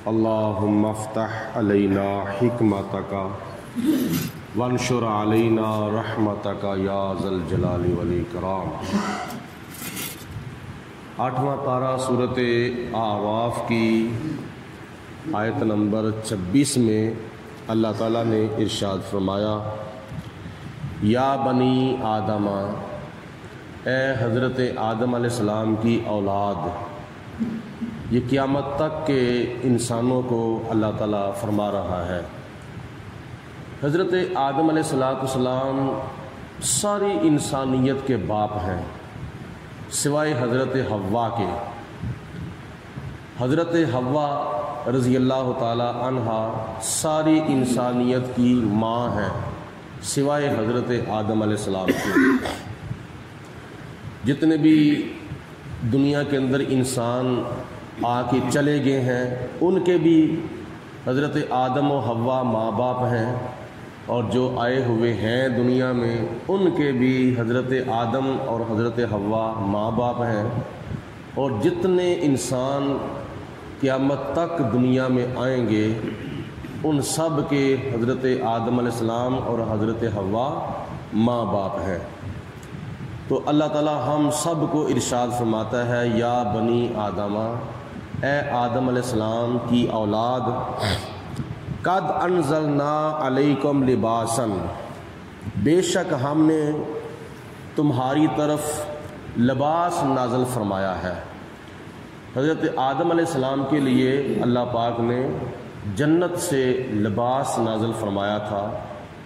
اللہم افتح علینا حکمتک وانشر علینا رحمتک یا ذا الجلال والاکرام۔ 8واں پارہ سورۃ اعراف کی آیت نمبر 26 میں اللہ تعالیٰ نے ارشاد فرمایا، یا بنی آدم، اے حضرت آدم علیہ السلام کی اولاد۔ یہ قیامت تک کے انسانوں کو اللہ تعالیٰ فرما رہا ہے۔ حضرت آدم علیہ السلام ساری انسانیت کے باپ ہیں سوائے حضرت حوا کے۔ حضرت حوا رضی اللہ تعالی عنہا ساری انسانیت کی ماں ہیں سوائے حضرت آدم علیہ السلام کے۔ جتنے بھی دنیا کے اندر انسان آ کے چلے گئے ہیں ان کے بھی حضرت آدم و حوا ماں باپ ہیں، اور جو آئے ہوئے ہیں دنیا میں ان کے بھی حضرت آدم اور حضرت حوا ماں باپ ہیں، اور جتنے انسان قیامت تک دنیا میں آئیں گے ان سب کے حضرت آدم علیہ السلام اور حضرت حوا ماں باپ ہیں۔ تو اللہ تعالیٰ ہم سب کو ارشاد فرماتا ہے، یا بنی آدم، اے آدم علیہ السلام کی اولاد، قد انزلنا علیکم لباسا، بے شک ہم نے تمہاری طرف لباس نازل فرمایا ہے۔ حضرت آدم علیہ السلام کے لیے اللہ پاک نے جنت سے لباس نازل فرمایا تھا۔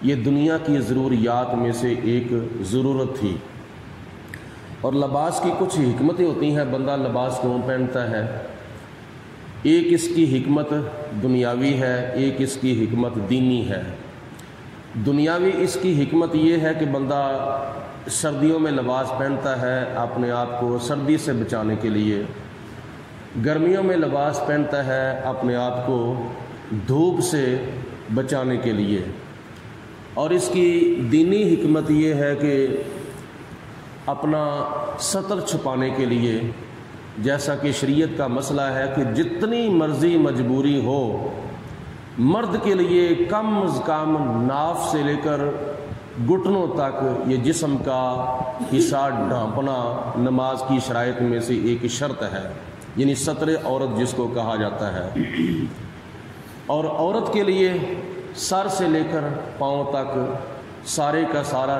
یہ دنیا کی ضروریات میں سے ایک ضرورت تھی، اور لباس کی کچھ حکمتیں ہوتی ہیں، بندہ لباس کیوں پہنتا ہے۔ ایک اس کی حکمت دنیاوی ہے، ایک اس کی حکمت دینی ہے۔ دنیاوی اس کی حکمت یہ ہے کہ بندہ سردیوں میں لباس پہنتا ہے اپنے آپ کو سردی سے بچانے کے لیے، گرمیوں میں لباس پہنتا ہے اپنے آپ کو دھوپ سے بچانے کے لیے۔ اور اس کی دینی حکمت یہ ہے کہ اپنا ستر چھپانے کے لیے، جیسا کہ شریعت کا مسئلہ ہے کہ جتنی مرضی مجبوری ہو، مرد کے لیے کم از کم ناف سے لے کر گھٹنوں تک یہ جسم کا حصہ ڈھانپنا نماز کی شرائط میں سے ایک شرط ہے، یعنی ستر عورت جس کو کہا جاتا ہے۔ اور عورت کے لیے سر سے لے کر پاؤں تک سارے کا سارا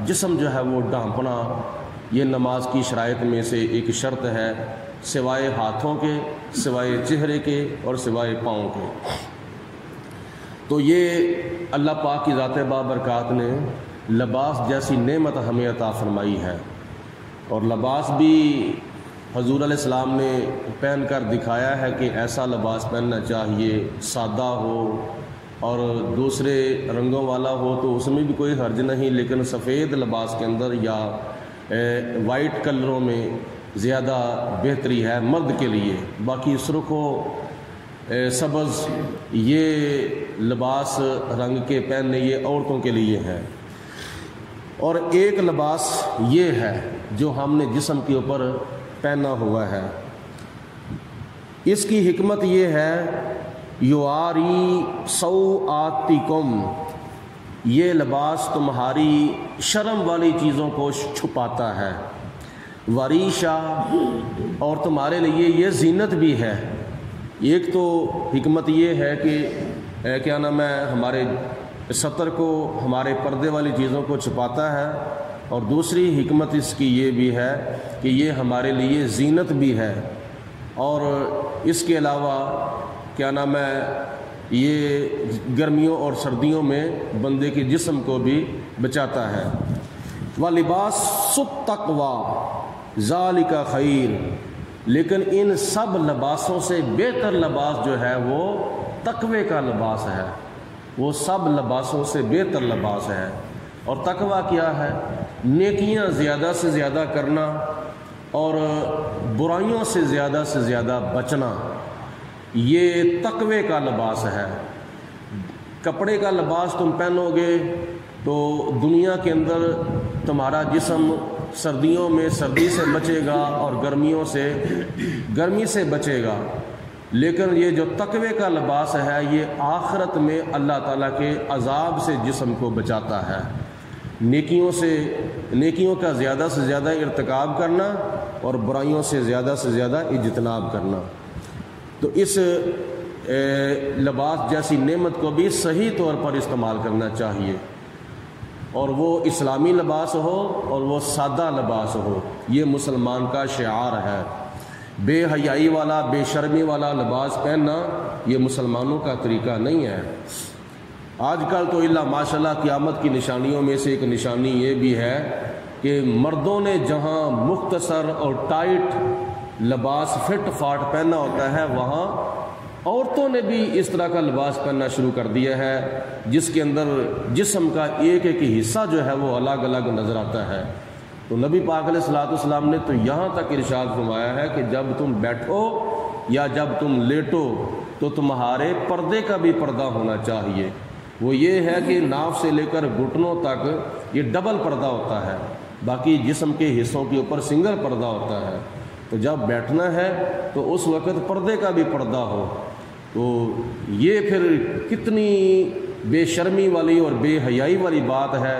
جسم جو ہے وہ ڈھانپنا یہ نماز کی شرائط میں سے ایک شرط ہے، سوائے ہاتھوں کے، سوائے چہرے کے اور سوائے پاؤں کے۔ تو یہ اللہ پاک کی ذات بابرکات نے لباس جیسی نعمت ہمیں عطا فرمائی ہے، اور لباس بھی حضور علیہ السلام نے پہن کر دکھایا ہے کہ ایسا لباس پہننا چاہیے، سادہ ہو اور دوسرے رنگوں والا ہو تو اس میں بھی کوئی حرج نہیں، لیکن سفید لباس کے اندر یا وائٹ کلروں میں زیادہ بہتری ہے مرد کے لیے۔ باقی سرخ و سبز یہ لباس رنگ کے پہننے یہ عورتوں کے لیے ہے۔ اور ایک لباس یہ ہے جو ہم نے جسم کے اوپر پہنا ہوا ہے، اس کی حکمت یہ ہے، یواری سوآتکم، یہ لباس تمہاری شرم والی چیزوں کو چھپاتا ہے، وریشا، اور تمہارے لیے یہ زینت بھی ہے۔ ایک تو حکمت یہ ہے کہ کیا نام ہے، ہمارے ستر کو، ہمارے پردے والی چیزوں کو چھپاتا ہے، اور دوسری حکمت اس کی یہ بھی ہے کہ یہ ہمارے لیے زینت بھی ہے، اور اس کے علاوہ کیا نام ہے یہ گرمیوں اور سردیوں میں بندے کے جسم کو بھی بچاتا ہے۔ وَلِبَاسُ التَّقْوَىٰ ذَلِكَ خَيْرٌ، لیکن ان سب لباسوں سے بہتر لباس جو ہے وہ تقوی کا لباس ہے، وہ سب لباسوں سے بہتر لباس ہے۔ اور تقوی کیا ہے؟ نیکیاں زیادہ سے زیادہ کرنا اور برائیوں سے زیادہ بچنا، یہ تقوی کا لباس ہے۔ کپڑے کا لباس تم پہنو گے تو دنیا کے اندر تمہارا جسم سردیوں میں سردی سے بچے گا اور گرمیوں سے گرمی سے بچے گا، لیکن یہ جو تقوی کا لباس ہے یہ آخرت میں اللہ تعالیٰ کے عذاب سے جسم کو بچاتا ہے، نیکیوں کا زیادہ سے زیادہ ارتکاب کرنا اور برائیوں سے زیادہ اجتناب کرنا۔ تو اس لباس جیسی نعمت کو بھی صحیح طور پر استعمال کرنا چاہیے، اور وہ اسلامی لباس ہو اور وہ سادہ لباس ہو، یہ مسلمان کا شعار ہے۔ بے حیائی والا، بے شرمی والا لباس پہننا یہ مسلمانوں کا طریقہ نہیں ہے۔ آج کل تو اللہ ماشاءاللہ قیامت کی نشانیوں میں سے ایک نشانی یہ بھی ہے کہ مردوں نے جہاں مختصر اور ٹائٹ لباس فٹ فاٹ پہننا ہوتا ہے، وہاں عورتوں نے بھی اس طرح کا لباس پہننا شروع کر دیا ہے، جس کے اندر جسم کا ایک ایک حصہ جو ہے وہ الگ الگ نظر آتا ہے۔ تو نبی پاک علیہ الصلوۃ والسلام نے تو یہاں تک ارشاد فرمایا ہے کہ جب تم بیٹھو یا جب تم لیٹو تو تمہارے پردے کا بھی پردہ ہونا چاہیے۔ وہ یہ ہے کہ ناف سے لے کر گھٹنوں تک یہ ڈبل پردہ ہوتا ہے، باقی جسم کے حصوں کے اوپر سنگل پردہ ہوتا ہے۔ تو جب بیٹھنا ہے تو اس وقت پردے کا بھی پردہ ہو۔ تو یہ پھر کتنی بے شرمی والی اور بے حیائی والی بات ہے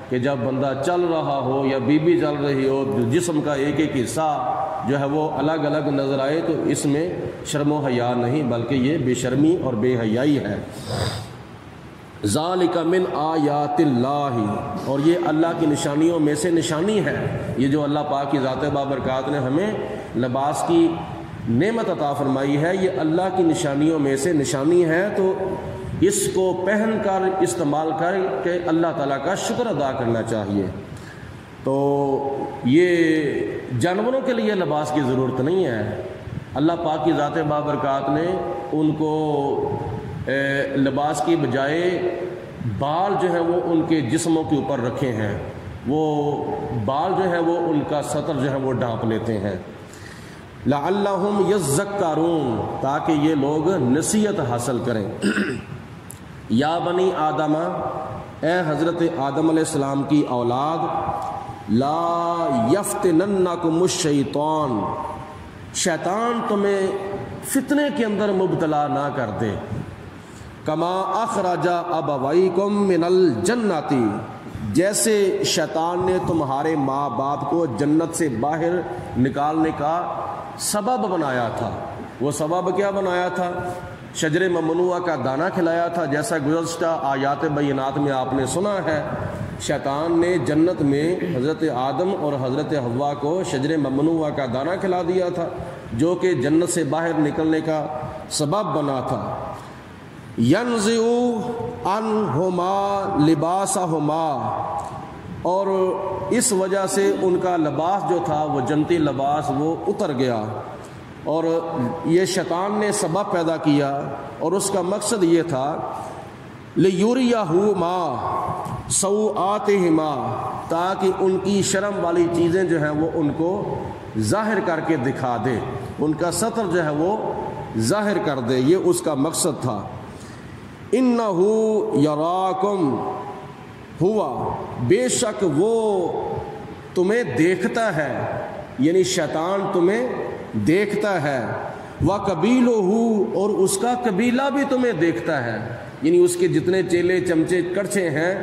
کہ جب بندہ چل رہا ہو یا بیوی چل رہی ہو، جسم کا ایک ایک حصہ جو ہے وہ الگ الگ نظر آئے، تو اس میں شرم و حیا نہیں بلکہ یہ بے شرمی اور بے حیائی ہے۔ ذالک من آیات اللہ، اور یہ اللہ کی نشانیوں میں سے نشانی ہے۔ یہ جو اللہ پاک کی ذات بابرکات نے ہمیں لباس کی نعمت عطا فرمائی ہے، یہ اللہ کی نشانیوں میں سے نشانی ہے، تو اس کو پہن کر استعمال کر کے اللہ تعالیٰ کا شکر ادا کرنا چاہیے۔ تو یہ جانوروں کے لیے لباس کی ضرورت نہیں ہے، اللہ پاک کی ذات بابرکات نے ان کو لباس کی بجائے بال جو ہیں وہ ان کے جسموں کے اوپر رکھے ہیں، وہ بال جو ہیں وہ ان کا سطر جو ہے وہ ڈھانپ لیتے ہیں۔ لعلہم یذکرون، تاکہ یہ لوگ نصیحت حاصل کریں۔ یا بنی آدم، اے حضرت آدم علیہ السلام کی اولاد، لا یفتننکم الشیطان، شیطان تمہیں فتنے کے اندر مبتلا نہ کر دے، کما اخرج ابویکم من الجنۃ، جیسے شیطان نے تمہارے ماں باپ کو جنت سے باہر نکالنے کا سبب بنایا تھا۔ وہ سبب کیا بنایا تھا؟ شجر ممنوعہ کا دانہ کھلایا تھا، جیسا گزشتہ آیات بینات میں آپ نے سنا ہے۔ شیطان نے جنت میں حضرت آدم اور حضرت حوا کو شجر ممنوعہ کا دانہ کھلا دیا تھا، جو کہ جنت سے باہر نکلنے کا سبب بنا تھا۔ ینزع عنہما لباسہما، اور اس وجہ سے ان کا لباس جو تھا وہ جنتی لباس وہ اتر گیا، اور یہ شیطان نے سبب پیدا کیا، اور اس کا مقصد یہ تھا لیریہما سوآتہما، تاکہ ان کی شرم والی چیزیں جو ہیں وہ ان کو ظاہر کر کے دکھا دے، ان کا سطر جو ہے وہ ظاہر کر دے، یہ اس کا مقصد تھا۔ انہ یراکم، ہوا بے شک وہ تمہیں دیکھتا ہے، یعنی شیطان تمہیں دیکھتا ہے، وَقَبِيلُهُ، اور اس کا قبیلہ بھی تمہیں دیکھتا ہے، یعنی اس کے جتنے چیلے چمچے کڑچے ہیں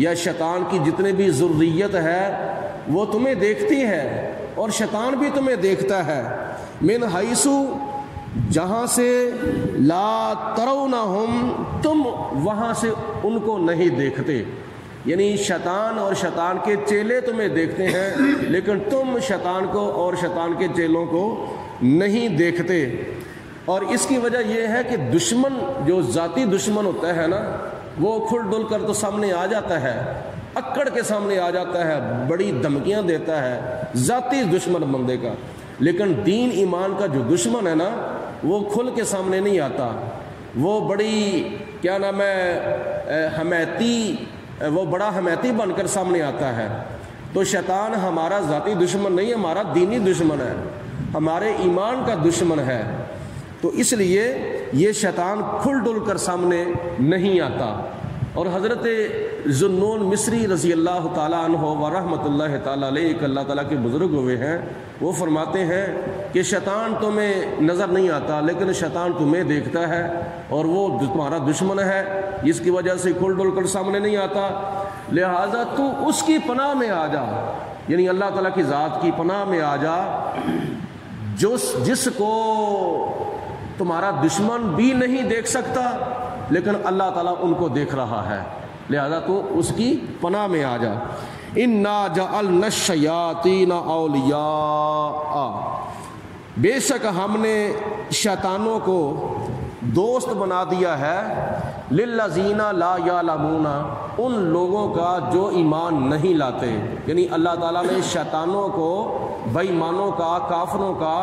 یا شیطان کی جتنے بھی ذریت ہے وہ تمہیں دیکھتی ہے، اور شیطان بھی تمہیں دیکھتا ہے۔ من حیث، جہاں سے لا ترونہم، تم وہاں سے ان کو نہیں دیکھتے، یعنی شیطان اور شیطان کے چیلے تمہیں دیکھتے ہیں لیکن تم شیطان کو اور شیطان کے چیلوں کو نہیں دیکھتے۔ اور اس کی وجہ یہ ہے کہ دشمن جو ذاتی دشمن ہوتا ہے نا، وہ کھل ڈل کر تو سامنے آ جاتا ہے، اکڑ کے سامنے آ جاتا ہے، بڑی دھمکیاں دیتا ہے ذاتی دشمن بندے کا، لیکن دین ایمان کا جو دشمن ہے نا وہ کھل کے سامنے نہیں آتا، وہ بڑی کیا نام ہے حمیتی، وہ بڑا حمیتی بن کر سامنے آتا ہے۔ تو شیطان ہمارا ذاتی دشمن نہیں، ہمارا دینی دشمن ہے، ہمارے ایمان کا دشمن ہے، تو اس لیے یہ شیطان کھل ڈل کر سامنے نہیں آتا۔ اور حضرت ذو النون مصری رضی اللہ تعالیٰ عنہ و رحمۃ اللہ تعالیٰ علیہ، ایک اللہ تعالیٰ کے بزرگ ہوئے ہیں، وہ فرماتے ہیں کہ شیطان تمہیں نظر نہیں آتا لیکن شیطان تمہیں دیکھتا ہے اور وہ تمہارا دشمن ہے جس کی وجہ سے کھل ڈل کر سامنے نہیں آتا، لہذا تو اس کی پناہ میں آ جا، یعنی اللہ تعالیٰ کی ذات کی پناہ میں آ جا جس کو تمہارا دشمن بھی نہیں دیکھ سکتا لیکن اللہ تعالیٰ ان کو دیکھ رہا ہے، لہذا تو اس کی پناہ میں آ جا۔ اِنَّا جَعَلْنَا الشَّيَاطِينَ أَوْلِيَاءَ، بے شک ہم نے شیطانوں کو دوست بنا دیا ہے، لِلَّذِينَ لَا يَعْلَمُونَ، ان لوگوں کا جو ایمان نہیں لاتے، یعنی اللہ تعالیٰ نے شیطانوں کو بے ایمانوں کا، کافروں کا،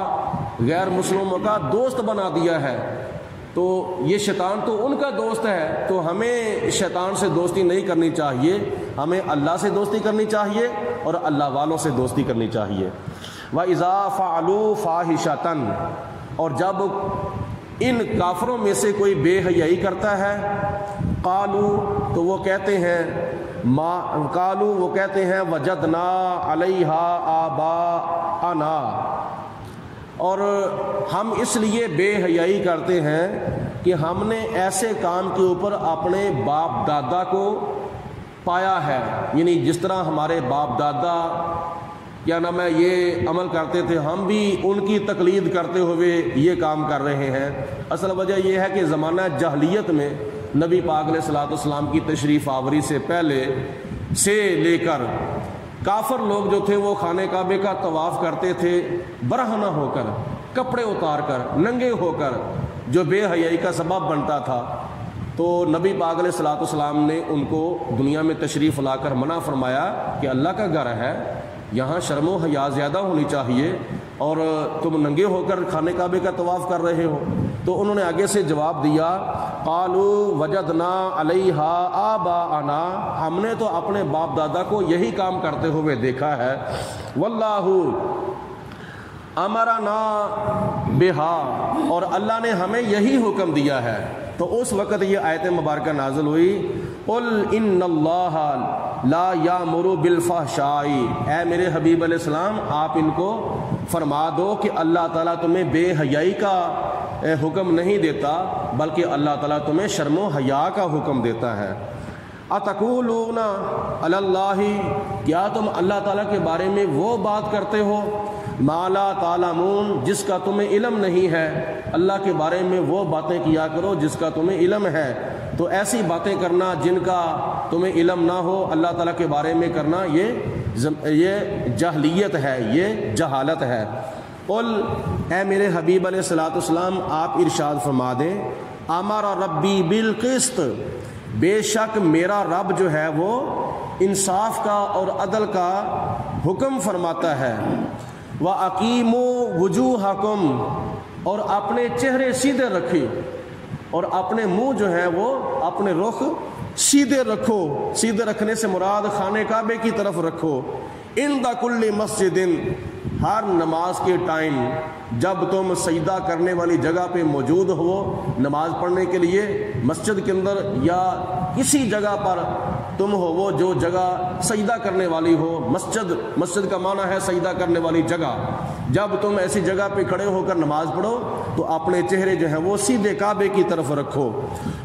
غیر مسلموں کا دوست بنا دیا ہے۔ تو یہ شیطان تو ان کا دوست ہے، تو ہمیں شیطان سے دوستی نہیں کرنی چاہیے، ہمیں اللہ سے دوستی کرنی چاہیے اور اللہ والوں سے دوستی کرنی چاہیے۔ وَإِذَا فَعَلُوا فَاحِشَةً، اور جب ان کافروں میں سے کوئی بے حیائی کرتا ہے، قالوا، تو وہ کہتے ہیں وجدنا علیہا آباءنا، اور ہم اس لیے بے حیائی کرتے ہیں کہ ہم نے ایسے کام کے اوپر اپنے باپ دادا کو پایا ہے، یعنی جس طرح ہمارے باپ دادا کیا نام ہے یہ عمل کرتے تھے، ہم بھی ان کی تقلید کرتے ہوئے یہ کام کر رہے ہیں۔ اصل وجہ یہ ہے کہ زمانہ جاہلیت میں نبی پاک علیہ الصلوۃ والسلام کی تشریف آوری سے پہلے سے لے کر کافر لوگ جو تھے وہ خانہ کعبے کا طواف کرتے تھے برہنہ ہو کر، کپڑے اتار کر، ننگے ہو کر، جو بے حیائی کا سبب بنتا تھا۔ تو نبی پاک علیہ الصلوۃ والسلام نے ان کو دنیا میں تشریف لا کر منع فرمایا کہ اللہ کا گھر ہے، یہاں شرم و حیا زیادہ ہونی چاہیے اور تم ننگے ہو کر خانہ کعبے کا طواف کر رہے ہو۔ تو انہوں نے آگے سے جواب دیا، قالوا وجدنا علیہا آباءنا، ہم نے تو اپنے باپ دادا کو یہی کام کرتے ہوئے دیکھا ہے، واللہ امرنا بہا، اور اللہ نے ہمیں یہی حکم دیا ہے۔ تو اس وقت یہ آیت مبارکہ نازل ہوئی، قل ان اللہ لا یامر بالفحشاء، اے میرے حبیب علیہ السلام آپ ان کو فرما دو کہ اللہ تعالیٰ تمہیں بے حیائی کا حکم نہیں دیتا بلکہ اللہ تعالیٰ تمہیں شرم و حیا کا حکم دیتا ہے۔ اتقولون علی اللہ، کیا تم اللہ تعالیٰ کے بارے میں وہ بات کرتے ہو، ما لا تعلمون، جس کا تمہیں علم نہیں ہے، اللہ کے بارے میں وہ باتیں کیا کرو جس کا تمہیں علم ہے۔ تو ایسی باتیں کرنا جن کا تمہیں علم نہ ہو اللہ تعالیٰ کے بارے میں کرنا، یہ جاہلیت ہے، یہ جہالت ہے۔ قل، اے میرے حبیب علیہ الصلوۃ والسلام آپ ارشاد فرما دیں، امر ربی بالقسط، بے شک میرا رب جو ہے وہ انصاف کا اور عدل کا حکم فرماتا ہے۔ وَأَقِيمُوا وُجُوهَكُمْ، اور اپنے چہرے سیدھے رکھے، اور اپنے منہ جو ہے وہ اپنے رخ سیدھے رکھو، سیدھے رکھنے سے مراد خانہ کعبے کی طرف رکھو۔ عند کل مسجد، ہر نماز کے ٹائم جب تم سجدہ کرنے والی جگہ پہ موجود ہو نماز پڑھنے کے لیے، مسجد کے اندر یا کسی جگہ پر تم ہو، وہ جو جگہ سجدہ کرنے والی ہو، مسجد کا معنی ہے سجدہ کرنے والی جگہ، جب تم ایسی جگہ پہ کھڑے ہو کر نماز پڑھو تو اپنے چہرے جو ہیں وہ سیدھے کعبے کی طرف رکھو۔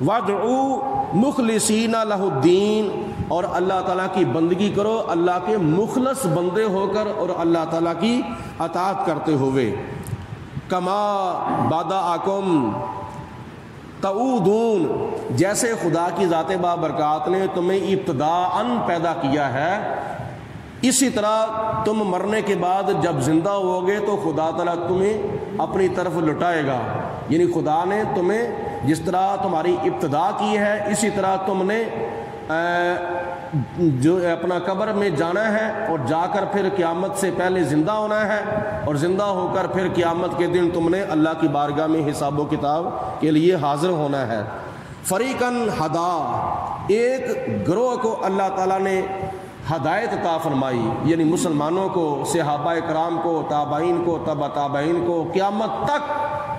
وَادْعُوا مُخْلِصِينَ لَهُ الدِّينَ، اور اللہ تعالیٰ کی بندگی کرو اللہ کے مخلص بندے ہو کر اور اللہ تعالیٰ کی اطاعت کرتے ہوئے۔ کما بدأکم تعودون، جیسے خدا کی ذات بابرکات نے تمہیں ابتداءً پیدا کیا ہے، اسی طرح تم مرنے کے بعد جب زندہ ہوگے تو خدا تعالیٰ تمہیں اپنی طرف لٹائے گا، یعنی خدا نے تمہیں جس طرح تمہاری ابتدا کی ہے اسی طرح تم نے جو اپنا قبر میں جانا ہے اور جا کر پھر قیامت سے پہلے زندہ ہونا ہے، اور زندہ ہو کر پھر قیامت کے دن تم نے اللہ کی بارگاہ میں حساب و کتاب کے لیے حاضر ہونا ہے۔ فریقاً ہدا، ایک گروہ کو اللہ تعالیٰ نے ہدایت عطا فرمائی، یعنی مسلمانوں کو، صحابہ کرام کو، تابعین کو، تبع تابعین کو، قیامت تک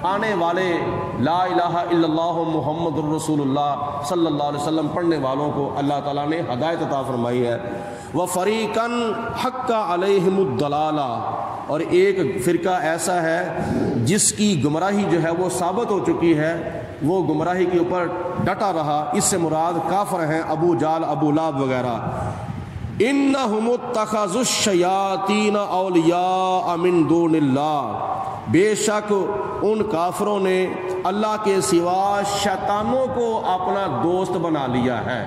آنے والے لا الہ الا اللہ محمد الرسول اللہ صلی اللہ علیہ وسلم پڑھنے والوں کو اللہ تعالیٰ نے ہدایت عطا فرمائی ہے۔ وَفَرِيقًا حَقَّ عَلَيْهِمُ الضَّلَالَةُ، اور ایک فرقہ ایسا ہے جس کی گمراہی جو ہے وہ ثابت ہو چکی ہے، وہ گمراہی کے اوپر ڈٹا رہا۔ اس سے مراد کافر ہیں، ابو جال، ابو لہب وغیرہ۔ انہم اتخذوا الشیاطین اولیاء من دون اللہ، بے شک ان کافروں نے اللہ کے سوا شیطانوں کو اپنا دوست بنا لیا ہے،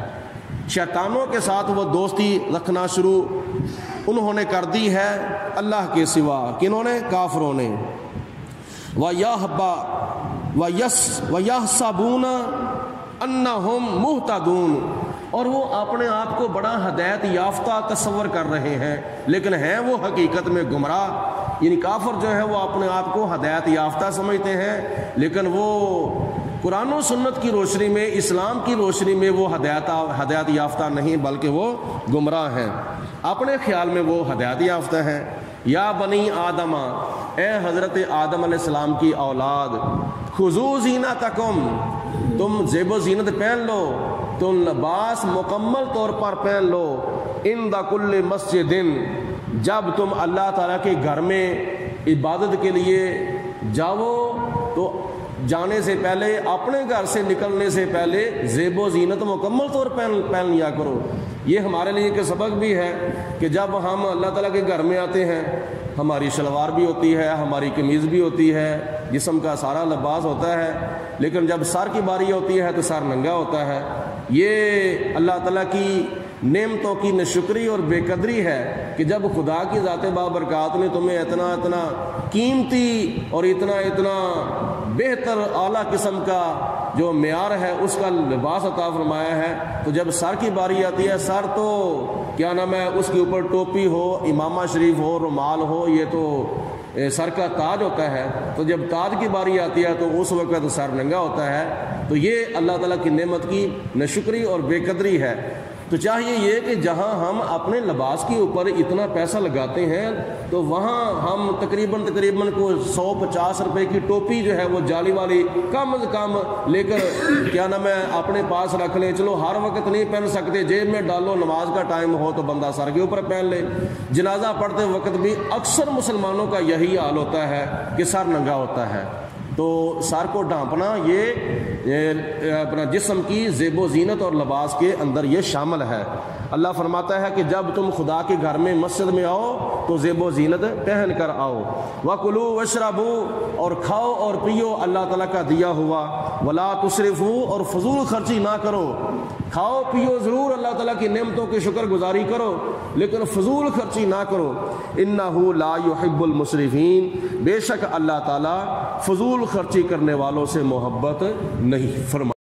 شیطانوں کے ساتھ وہ دوستی رکھنا شروع انہوں نے کر دی ہے اللہ کے سوا۔ کنہوں نے؟ کافروں نے۔ وَيَحْسَبُونَ أَنَّهُمْ مُهْتَدُونَ، اور وہ اپنے آپ کو بڑا ہدایت یافتہ تصور کر رہے ہیں، لیکن ہیں وہ حقیقت میں گمراہ۔ یعنی کافر جو ہے وہ اپنے آپ کو ہدایت یافتہ سمجھتے ہیں، لیکن وہ قرآن و سنت کی روشنی میں، اسلام کی روشنی میں وہ ہدایت یافتہ نہیں، بلکہ وہ گمراہ ہیں۔ اپنے خیال میں وہ ہدایت یافتہ ہیں۔ یا بنی آدم، اے حضرت آدم علیہ السلام کی اولاد، خذوا زینتکم، تم زیب و زینت پہن لو، تم لباس مکمل طور پر پہن لو، عند کل مسجد، جب تم اللہ تعالیٰ کے گھر میں عبادت کے لیے جاؤ تو جانے سے پہلے، اپنے گھر سے نکلنے سے پہلے زیب و زینت مکمل طور پہن لیا کرو۔ یہ ہمارے لیے ایک سبق بھی ہے کہ جب ہم اللہ تعالیٰ کے گھر میں آتے ہیں، ہماری شلوار بھی ہوتی ہے، ہماری قمیض بھی ہوتی ہے، جسم کا سارا لباس ہوتا ہے، لیکن جب سر کی باری ہوتی ہے تو سر ننگا ہوتا ہے۔ یہ اللہ تعالیٰ کی نعمتوں کی ناشکری اور بے قدری ہے کہ جب خدا کی ذات بابرکات نے تمہیں اتنا قیمتی اور اتنا بہتر اعلیٰ قسم کا جو معیار ہے اس کا لباس عطا فرمایا ہے، تو جب سر کی باری آتی ہے، سر تو کیا نام ہے، اس کے اوپر ٹوپی ہو، امامہ شریف ہو، رومال ہو، یہ تو سر کا تاج ہوتا ہے، تو جب تاج کی باری آتی ہے تو اس وقت سر ننگا ہوتا ہے۔ تو یہ اللہ تعالیٰ کی نعمت کی ناشکری اور بے قدری ہے۔ تو چاہیے یہ کہ جہاں ہم اپنے لباس کے اوپر اتنا پیسہ لگاتے ہیں تو وہاں ہم تقریباً کو 150 روپے کی ٹوپی جو ہے وہ جالی والی کم از کم لے کر کیا نام ہے اپنے پاس رکھ لیں۔ چلو ہر وقت نہیں پہن سکتے، جیب میں ڈالو، نماز کا ٹائم ہو تو بندہ سر کے اوپر پہن لے۔ جنازہ پڑھتے وقت بھی اکثر مسلمانوں کا یہی حال ہوتا ہے کہ سر ننگا ہوتا ہے، تو سر کو ڈھانپنا یہ اپنا جسم کی زیب و زینت اور لباس کے اندر یہ شامل ہے۔ اللہ فرماتا ہے کہ جب تم خدا کے گھر میں مسجد میں آؤ تو زیب و زینت پہن کر آؤ۔ وَكُلُوا وَاشْرَبُوا، اور کھاؤ اور پیو اللہ تعالیٰ کا دیا ہوا۔ وَلَا تُسْرِفُوا، اور فضول خرچی نہ کرو۔ کھاؤ پیو ضرور، اللہ تعالیٰ کی نعمتوں کی شکر گزاری کرو، لیکن فضول خرچی نہ کرو۔ إِنَّهُ لَا يُحِبُّ الْمُسْرِفِينَ، بے شک اللہ تعالیٰ فضول خرچی کرنے والوں سے محبت نہیں فرماتا۔